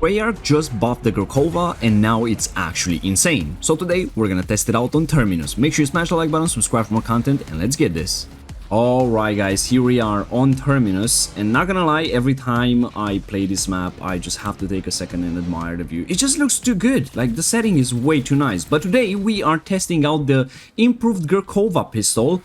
Treyarch just buffed the Grakova and now it's actually insane. So today we're gonna test it out on Terminus. Make sure you smash the like button, subscribe for more content, and let's get this. Alright guys, here we are on Terminus, and not gonna lie, every time I play this map I just have to take a second and admire the view. It just looks too good, like the setting is way too nice. But today we are testing out the improved Grakova Pistol.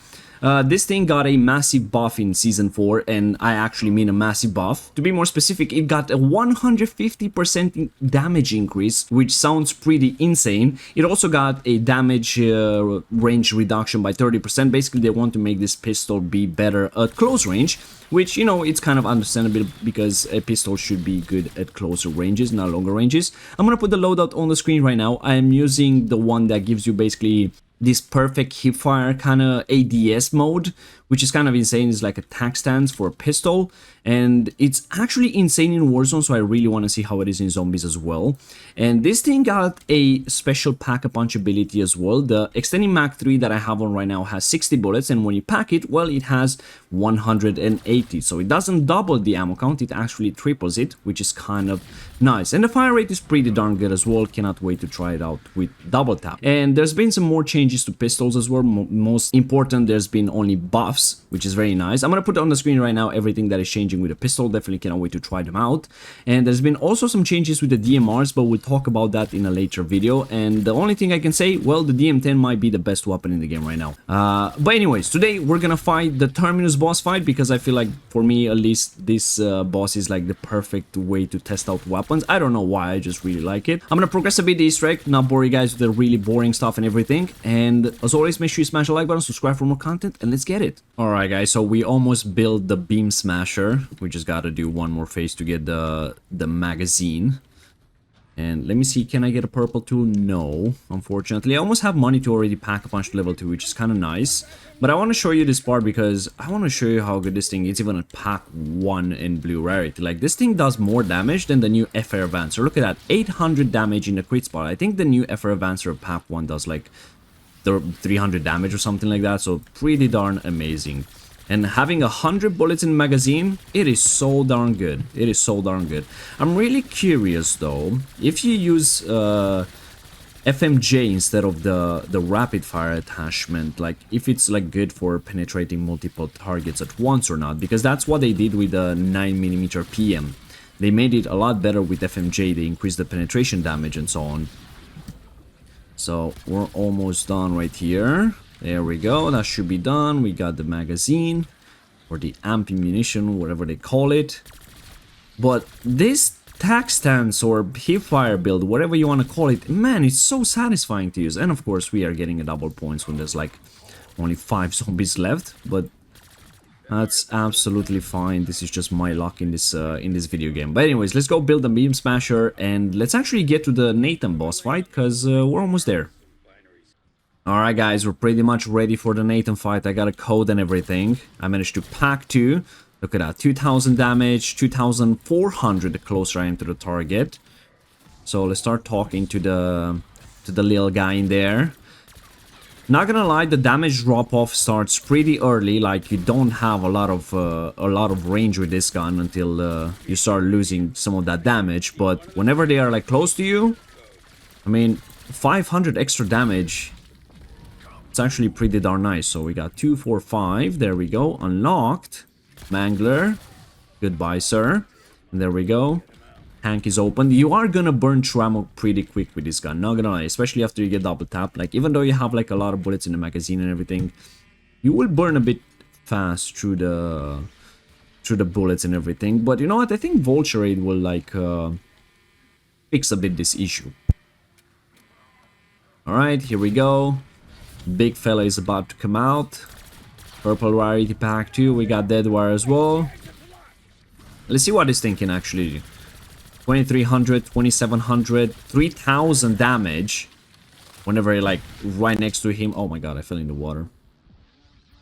This thing got a massive buff in Season 4, and I actually mean a massive buff. To be more specific, it got a 150% damage increase, which sounds pretty insane. It also got a damage range reduction by 30%. Basically, they want to make this pistol be better at close range, which, you know, it's kind of understandable because a pistol should be good at closer ranges, not longer ranges. I'm gonna put the loadout on the screen right now. I am using the one that gives you basically this perfect hipfire kind of ADS mode, which is kind of insane. It's like a tac stance for a pistol, and it's actually insane in Warzone, so I really want to see how it is in zombies as well. And this thing got a special pack-a-punch ability as well. The extending mag 3 that I have on right now has 60 bullets, and when you pack it, well, it has 180. So it doesn't double the ammo count, it actually triples it, which is kind of nice. And the fire rate is pretty darn good as well. Cannot wait to try it out with double tap. And there's been some more changes to pistols as well. Most important, there's been only buffs, which is very nice. I'm gonna put on the screen right now everything that is changing with the pistol. Definitely cannot wait to try them out. And there's been also some changes with the DMRs, but we'll talk about that in a later video. And the only thing I can say, well, the DM10 might be the best weapon in the game right now. But anyways, today we're gonna fight the Terminus boss fight, because I feel like, for me at least, this boss is like the perfect way to test out weapons. I don't know why, I just really like it. I'm gonna progress a bit the Easter egg, not bore you guys with the really boring stuff and everything. And as always, make sure you smash the like button, subscribe for more content, and let's get it. Alright guys, so we almost built the beam smasher. We just gotta do one more phase to get the magazine. And let me see, can I get a purple tool? No, unfortunately. I almost have money to already pack a punch to level 2, which is kind of nice. But I want to show you this part because I want to show you how good this thing is, even at pack 1 in blue rarity. Like, this thing does more damage than the new FR Advancer. Look at that, 800 damage in the crit spot. I think the new FR Advancer at pack 1 does like 300 damage or something like that, so pretty darn amazing. And having 100 bullets in the magazine, it is so darn good. It is so darn good. I'm really curious though, if you use FMJ instead of the rapid fire attachment, like if it's like good for penetrating multiple targets at once or not, because that's what they did with the 9mm PM. They made it a lot better with FMJ. They increased the penetration damage and so on. So we're almost done right here. There we go, that should be done. We got the magazine, or the amp munition, whatever they call it. But this tac stance or hipfire build, whatever you want to call it, man, it's so satisfying to use. And of course we are getting a double points when there's like only 5 zombies left, but that's absolutely fine. This is just my luck in this video game. But anyways, let's go build the beam smasher, and let's actually get to the Nathan boss fight, because we're almost there. Alright guys, we're pretty much ready for the Nathan fight. I got a code and everything. I managed to pack 2. Look at that, 2000 damage, 2400 the closer I am to the target. So let's start talking to the little guy in there. Not gonna lie, the damage drop-off starts pretty early. Like, you don't have a lot of range with this gun until you start losing some of that damage. But whenever they are like close to you, I mean, 500 extra damage. It's actually pretty darn nice. So we got 2, 4, 5. There we go. Unlocked. Mangler. Goodbye, sir. And there we go. Tank is open. You are gonna burn through ammo pretty quick with this gun. Not gonna lie. Especially after you get double tap. Like, even though you have like a lot of bullets in the magazine and everything, you will burn a bit fast through the bullets and everything. But you know what? I think Vulture Aid will like fix a bit this issue. Alright, here we go. Big fella is about to come out. Purple rarity pack 2. We got dead wire as well. Let's see what this thing can actually do. 2300, 2700, 3000 damage. Whenever you're like right next to him. Oh my god, I fell in the water.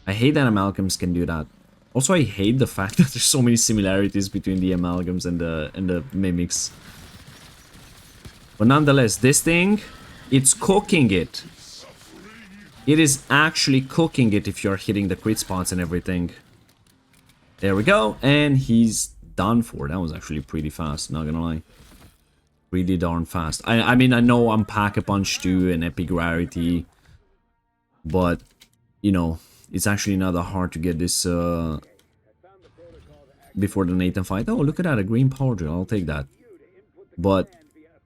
I hate that amalgams can do that. Also, I hate the fact that there's so many similarities between the amalgams and the mimics. But nonetheless, this thing, it's cooking it. It is actually cooking it if you're hitting the crit spots and everything. There we go, and he's done for. That was actually pretty fast, not gonna lie. Pretty darn fast. I mean, I know I'm Pack-a-Punch 2 and Epic Rarity, but, you know, it's actually not that hard to get this before the Nathan fight. Oh, look at that, a green power drill, I'll take that. But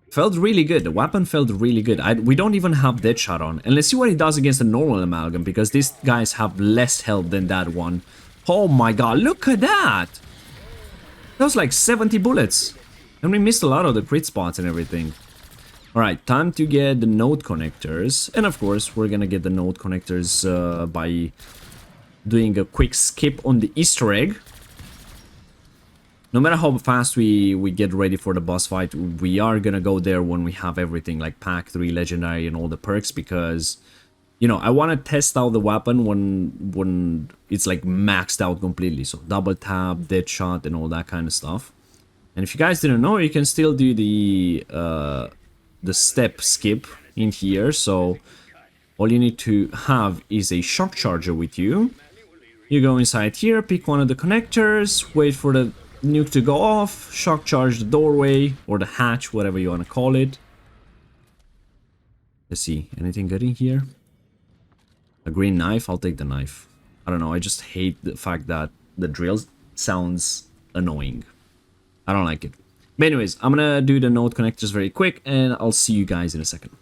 felt really good, the weapon felt really good. We don't even have Deadshot on. And let's see what he does against the normal Amalgam, because these guys have less health than that one. Oh my god, look at that! That was like 70 bullets. And we missed a lot of the crit spots and everything. Alright, time to get the node connectors. And of course, we're gonna get the node connectors by doing a quick skip on the Easter egg. No matter how fast we get ready for the boss fight, we are gonna go there when we have everything, like Pack 3, Legendary, and all the perks, because, you know, I want to test out the weapon when it's like maxed out completely. So double tap, Deadshot, and all that kind of stuff. And if you guys didn't know, you can still do the step skip in here. So all you need to have is a shock charger with you. You go inside here, pick one of the connectors, wait for the nuke to go off, shock charge the doorway or the hatch, whatever you want to call it. Let's see, anything good in here? A green knife? I'll take the knife. I don't know, I just hate the fact that the drill sounds annoying. I don't like it. But anyways, I'm gonna do the node connectors very quick and I'll see you guys in a second.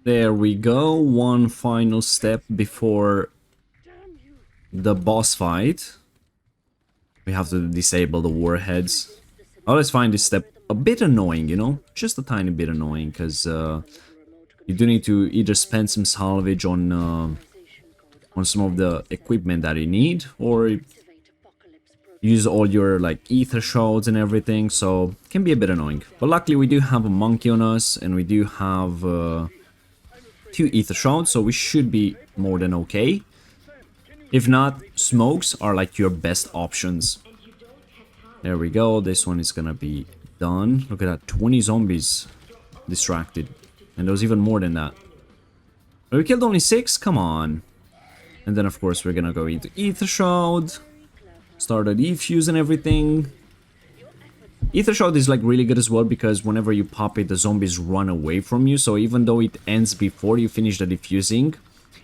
There we go, one final step before the boss fight. We have to disable the warheads. I always find this step a bit annoying, you know? Just a tiny bit annoying, because you do need to either spend some salvage on some of the equipment that you need, or use all your like ether shards and everything, so it can be a bit annoying. But luckily we do have a monkey on us, and we do have 2 ether shards, so we should be more than okay. If not, smokes are like your best options. There we go, this one is gonna be done. Look at that, 20 zombies distracted. And there was even more than that. But we killed only 6? Come on. And then of course we're gonna go into ether shroud. Start a defuse and everything. Ether shroud is like really good as well, because whenever you pop it, the zombies run away from you. So even though it ends before you finish the defusing,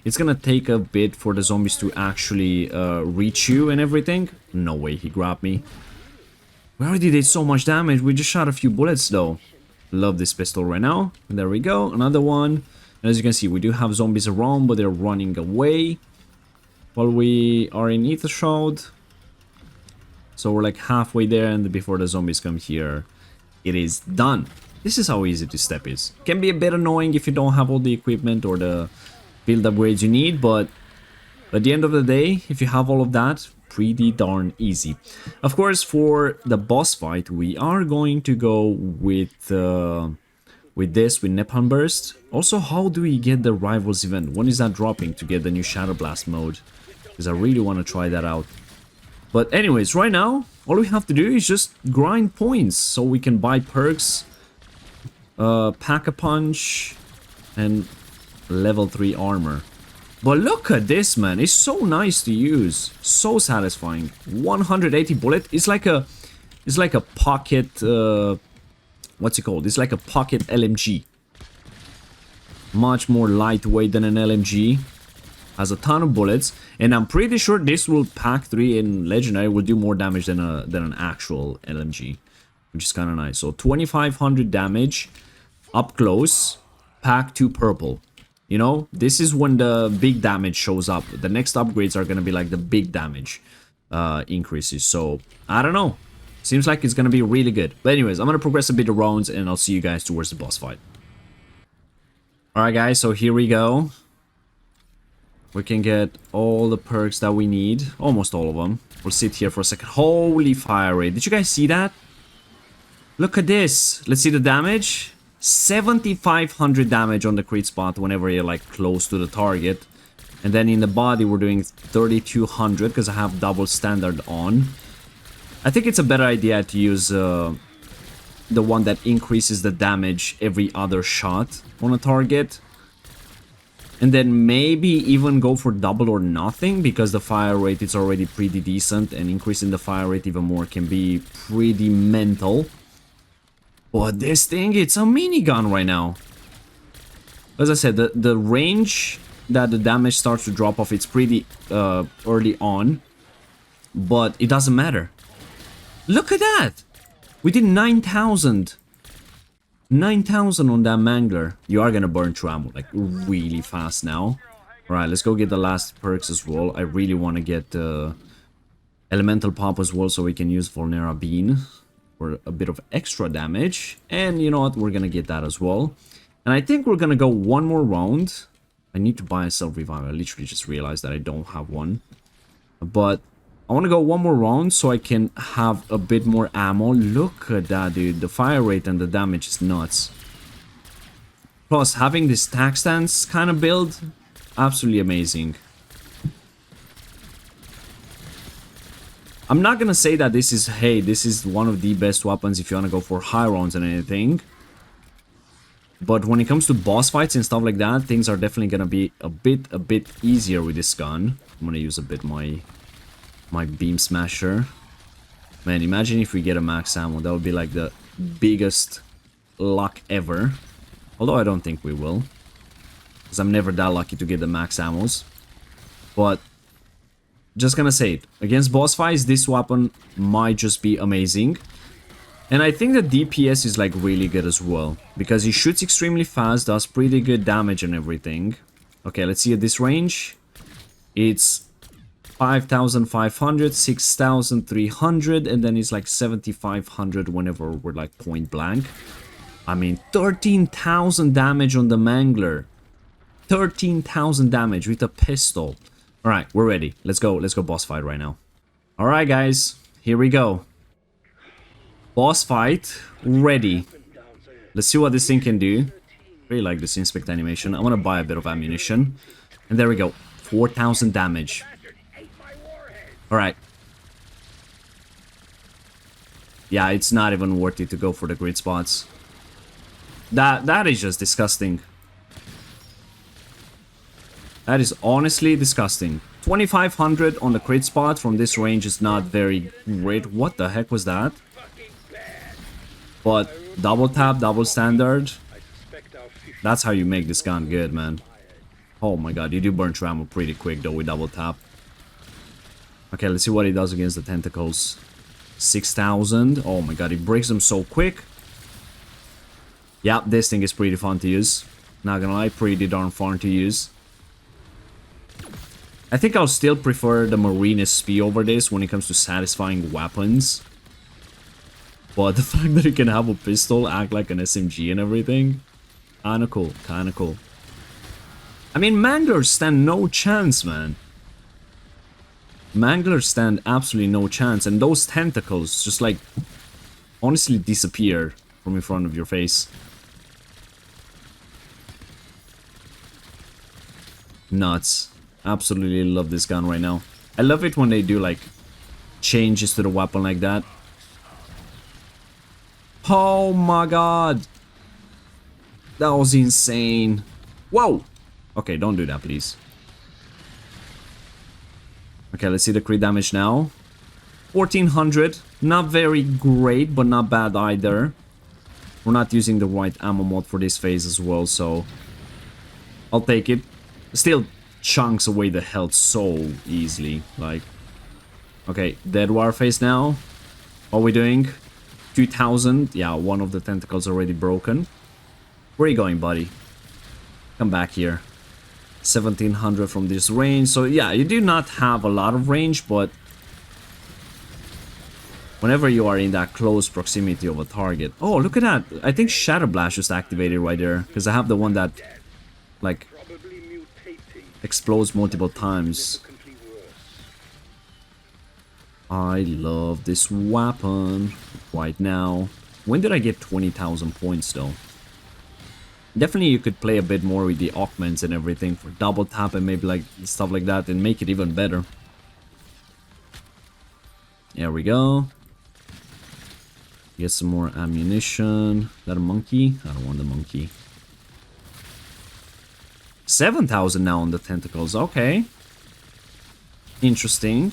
it's gonna take a bit for the zombies to actually reach you and everything. No way, he grabbed me. We already did so much damage, we just shot a few bullets though. Love this pistol right now. And there we go, another one. And as you can see, we do have zombies around, but they're running away while we are in ether shroud. So we're like halfway there, and before the zombies come here, it is done. This is how easy this step is. Can be a bit annoying if you don't have all the equipment or the build upgrades you need, but at the end of the day, if you have all of that, pretty darn easy. Of course, for the boss fight, we are going to go with Napalm Burst. Also, how do we get the Rivals event? When is that dropping to get the new Shadow Blast mode? Because I really want to try that out. But anyways, right now, all we have to do is just grind points so we can buy perks, Pack-a-Punch, and level 3 armor. But look at this, man, it's so nice to use, so satisfying. 180 bullet, it's like a pocket, what's it called? It's like a pocket LMG. Much more lightweight than an LMG. Has a ton of bullets, and I'm pretty sure this will Pack 3 and Legendary will do more damage than an actual LMG, which is kind of nice. So 2500 damage up close, Pack 2 purple. You know, this is when the big damage shows up. The next upgrades are gonna be like the big damage increases. So I don't know, seems like it's gonna be really good. But anyways, I'm gonna progress a bit of rounds, and I'll see you guys towards the boss fight. All right, guys. So here we go. We can get all the perks that we need. Almost all of them. We'll sit here for a second. Holy fire rate. Did you guys see that? Look at this. Let's see the damage. 7500 damage on the crit spot whenever you're like close to the target. And then in the body we're doing 3200 because I have double standard on. I think it's a better idea to use the one that increases the damage every other shot on a target. And then maybe even go for double or nothing, because the fire rate is already pretty decent, and increasing the fire rate even more can be pretty mental. But this thing, it's a minigun right now. As I said, the range that the damage starts to drop off, it's pretty early on. But it doesn't matter. Look at that! We did 9,000. 9,000 on that mangler. You are gonna burn through ammo like really fast now. Alright, let's go get the last perks as well. I really want to get Elemental Pop as well so we can use Vulnera Bean for a bit of extra damage. And you know what? We're gonna get that as well. And I think we're gonna go one more round. I need to buy a self-revive. I literally just realized that I don't have one. But I want to go one more round so I can have a bit more ammo. Look at that, dude. The fire rate and the damage is nuts. Plus, having this tac stance kind of build, absolutely amazing. I'm not gonna say that this is, hey, this is one of the best weapons if you want to go for high rounds and anything. But when it comes to boss fights and stuff like that, things are definitely gonna be a bit easier with this gun. I'm gonna use a bit my beam smasher. Man, imagine if we get a max ammo. That would be like the biggest luck ever. Although I don't think we will, because I'm never that lucky to get the max ammos. But just gonna say it, against boss fights, this weapon might just be amazing. And I think the DPS is like really good as well, because he shoots extremely fast, does pretty good damage and everything. Okay, let's see at this range. It's 5,500, 6,300, and then it's like 7,500 whenever we're like point blank. I mean, 13,000 damage on the mangler. 13,000 damage with a pistol. Alright, we're ready. Let's go boss fight right now. Alright guys, here we go. Boss fight, ready. Let's see what this thing can do. Really like this inspect animation. I want to buy a bit of ammunition. And there we go, 4,000 damage. Alright. Yeah, it's not even worth it to go for the grid spots. That is just disgusting. That is honestly disgusting. 2,500 on the crit spot from this range is not very great. What the heck was that? But double tap, double standard. That's how you make this gun good, man. Oh my god, you do burn through ammo pretty quick though with double tap. Okay, let's see what he does against the tentacles. 6,000. Oh my god, he breaks them so quick. Yeah, this thing is pretty fun to use. Not gonna lie, pretty darn fun to use. I think I'll still prefer the Marine SP over this when it comes to satisfying weapons. But the fact that you can have a pistol act like an SMG and everything, kinda cool, kinda cool. I mean, manglers stand no chance, man. Manglers stand absolutely no chance, and those tentacles just like honestly disappear from in front of your face. Nuts. Absolutely love this gun right now. I love it when they do like changes to the weapon like that. Oh my god. That was insane. Whoa. Okay, don't do that, please. Okay, let's see the crit damage now. 1,400. Not very great, but not bad either. We're not using the right ammo mod for this phase as well, so I'll take it. Still chunks away the health so easily. Like, okay, dead war phase now. What are we doing? 2,000. Yeah, one of the tentacles already broken. Where are you going, buddy? Come back here. 1,700 from this range. So yeah, you do not have a lot of range, but whenever you are in that close proximity of a target. Oh, look at that. I think Shatter Blast just activated right there, because I have the one that like explodes multiple times. I love this weapon right now. When did I get 20,000 points though? Definitely you could play a bit more with the augments and everything for double tap and maybe like stuff like that and make it even better. There we go. Get some more ammunition. Is that a monkey? I don't want the monkey. 7,000 now on the tentacles. Okay. Interesting.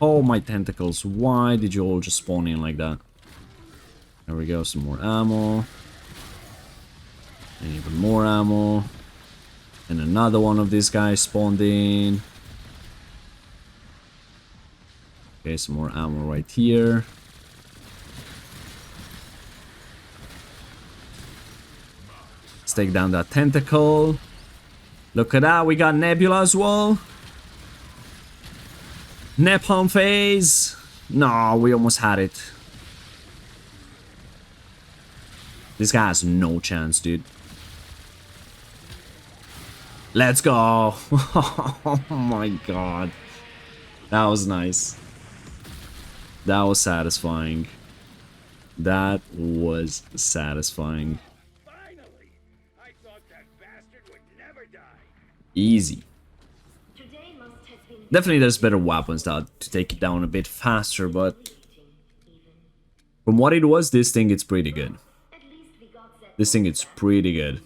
Oh, my tentacles. Why did you all just spawn in like that? There we go, some more ammo. And even more ammo. And another one of these guys spawned in. Okay, some more ammo right here. Let's take down that tentacle. Look at that, we got Nebula as well. Napalm phase. No, we almost had it. This guy has no chance, dude. Let's go. Oh my god. That was nice. That was satisfying. That was satisfying. Finally! I thought that bastard would never die. Easy. Definitely there's better weapons to take it down a bit faster, but from what it was, this thing it's pretty good. This thing it's pretty good.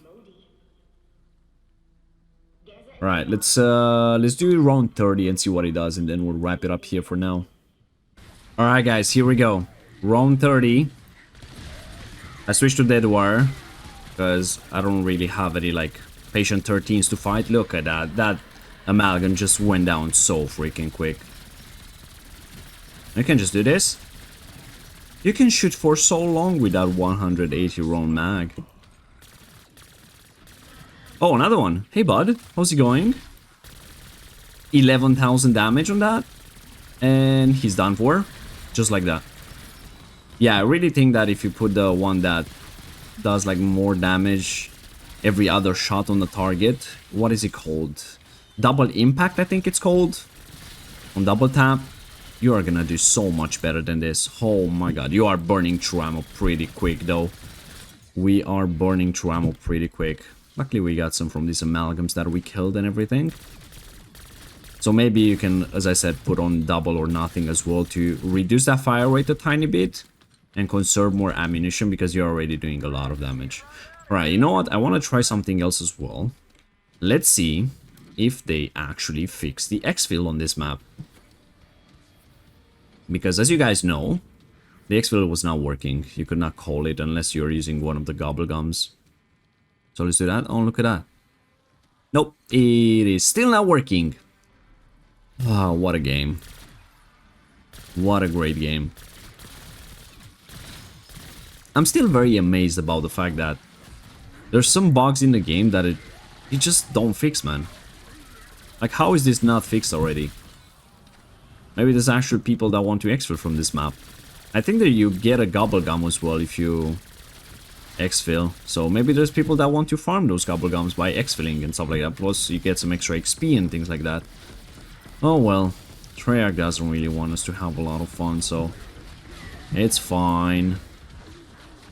Alright, let's do round 30 and see what it does, and then we'll wrap it up here for now. Alright guys, here we go. Round 30. I switched to Dead Wire because I don't really have any like patient 13s to fight. Look at that. That amalgam just went down so freaking quick. You can just do this. You can shoot for so long with that 180 round mag. Oh, another one. Hey bud, how's it going? 11,000 damage on that. And he's done for. Just like that. Yeah, I really think that if you put the one that does like more damage every other shot on the target. What is it called? Double impact, I think it's called. On double tap. You are gonna do so much better than this. Oh my god, you are burning through ammo pretty quick though. We are burning through ammo pretty quick. Luckily we got some from these amalgams that we killed and everything. So maybe you can, as I said, put on double or nothing as well to reduce that fire rate a tiny bit. And conserve more ammunition because you're already doing a lot of damage. Alright, you know what? I want to try something else as well. Let's see if they actually fix the exfil on this map. Because as you guys know, the exfil was not working. You could not call it unless you're using one of the gobblegums. So let's do that. Oh, look at that. Nope, it is still not working. Ah, oh, what a game. What a great game. I'm still very amazed about the fact that there's some bugs in the game that it just don't fix, man. Like, how is this not fixed already? Maybe there's actually people that want to exfil from this map. I think that you get a gobblegum as well if you exfil. So maybe there's people that want to farm those gobblegums by exfilling and stuff like that. Plus you get some extra XP and things like that. Oh well, Treyarch doesn't really want us to have a lot of fun, so it's fine.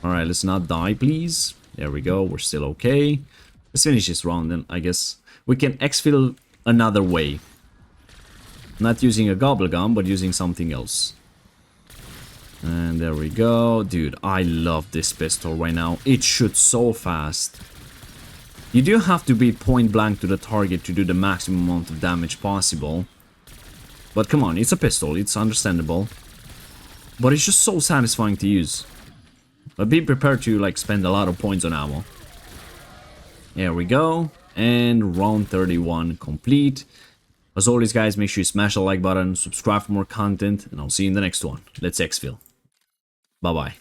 Alright, let's not die, please. There we go, we're still okay. Let's finish this round, then I guess we can exfil another way. Not using a gobblegum, but using something else. And there we go. Dude, I love this pistol right now. It shoots so fast. You do have to be point blank to the target to do the maximum amount of damage possible. But come on, it's a pistol, it's understandable. But it's just so satisfying to use. But be prepared to like spend a lot of points on ammo. There we go. And round 31 complete. As always guys, make sure you smash the like button, subscribe for more content, and I'll see you in the next one. Let's exfil. Bye bye.